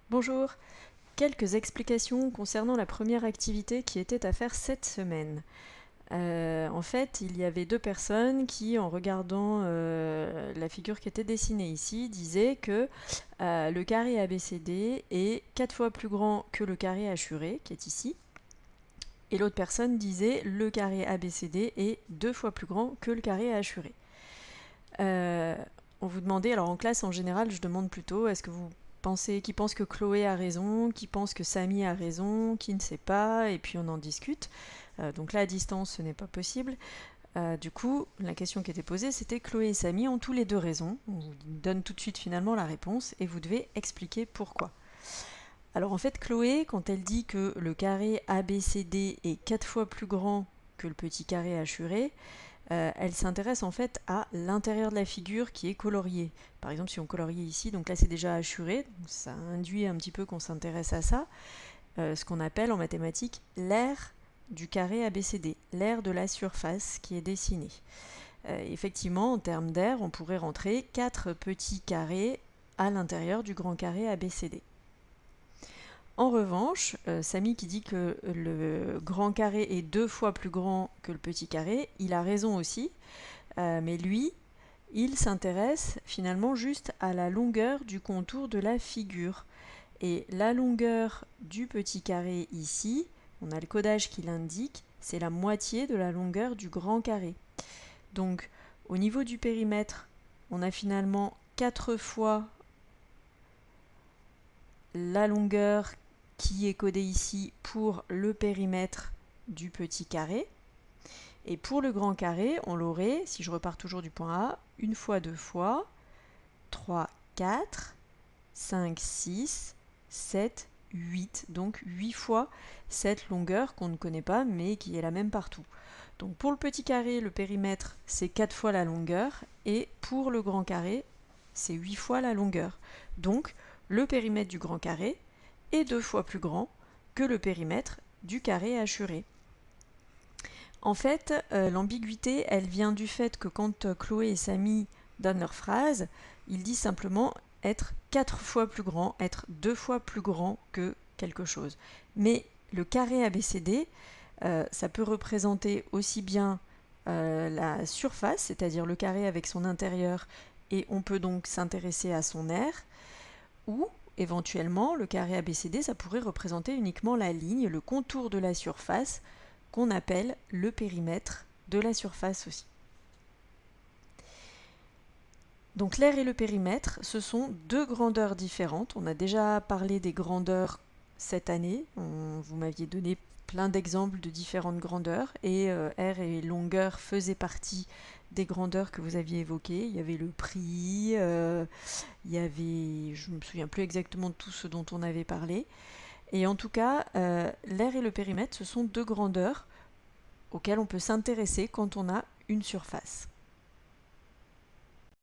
Bonjour, quelques explications concernant la première activité qui était à faire cette semaine. En fait, il y avait deux personnes qui, en regardant la figure qui était dessinée ici, disaient que le carré ABCD est 4 fois plus grand que le carré hachuré, qui est ici. Et l'autre personne disait le carré ABCD est 2 fois plus grand que le carré hachuré. On vous demandait, alors en classe en général, je demande plutôt, est-ce que vous pensez, qui pense que Chloé a raison, qui pense que Samy a raison, qui ne sait pas, et puis on en discute. Donc là, à distance, ce n'est pas possible. Du coup, la question qui était posée, c'était Chloé et Samy ont tous les deux raison. On vous donne tout de suite finalement la réponse, et vous devez expliquer pourquoi. Alors en fait, Chloé, quand elle dit que le carré ABCD est 4 fois plus grand que le petit carré hachuré, elle s'intéresse en fait à l'intérieur de la figure qui est colorié. Par exemple, si on coloriait ici, donc là c'est déjà hachuré, donc ça induit un petit peu qu'on s'intéresse à ça, ce qu'on appelle en mathématiques l'aire du carré ABCD, l'aire de la surface qui est dessinée. Effectivement, en termes d'aire, on pourrait rentrer 4 petits carrés à l'intérieur du grand carré ABCD. En revanche, Samy qui dit que le grand carré est 2 fois plus grand que le petit carré, il a raison aussi, mais lui, il s'intéresse finalement juste à la longueur du contour de la figure. Et la longueur du petit carré ici, on a le codage qui l'indique, c'est la moitié de la longueur du grand carré. Donc au niveau du périmètre, on a finalement 4 fois la longueur qui est codée ici pour le périmètre du petit carré. Et pour le grand carré, on l'aurait, si je repars toujours du point A, une fois, deux fois, 3, 4, 5, 6, 7, 8. Donc 8 fois cette longueur qu'on ne connaît pas mais qui est la même partout. Donc pour le petit carré, le périmètre, c'est 4 fois la longueur. Et pour le grand carré, c'est 8 fois la longueur. Donc le périmètre du grand carré est 2 fois plus grand que le périmètre du carré hachuré. En fait, l'ambiguïté, elle vient du fait que quand Chloé et Samy donnent leur phrase, ils disent simplement être 4 fois plus grand, être 2 fois plus grand que quelque chose. Mais le carré ABCD, ça peut représenter aussi bien la surface, c'est-à-dire le carré avec son intérieur, et on peut donc s'intéresser à son aire, ou éventuellement le carré ABCD, ça pourrait représenter uniquement la ligne, le contour de la surface, qu'on appelle le périmètre de la surface aussi. Donc l'aire et le périmètre, ce sont deux grandeurs différentes. On a déjà parlé des grandeurs cette année. Vous m'aviez donné plein d'exemples de différentes grandeurs et aire et longueur faisaient partie des grandeurs que vous aviez évoquées. Il y avait le prix, il y avait, je ne me souviens plus exactement de tout ce dont on avait parlé. Et en tout cas, l'aire et le périmètre, ce sont deux grandeurs auxquelles on peut s'intéresser quand on a une surface.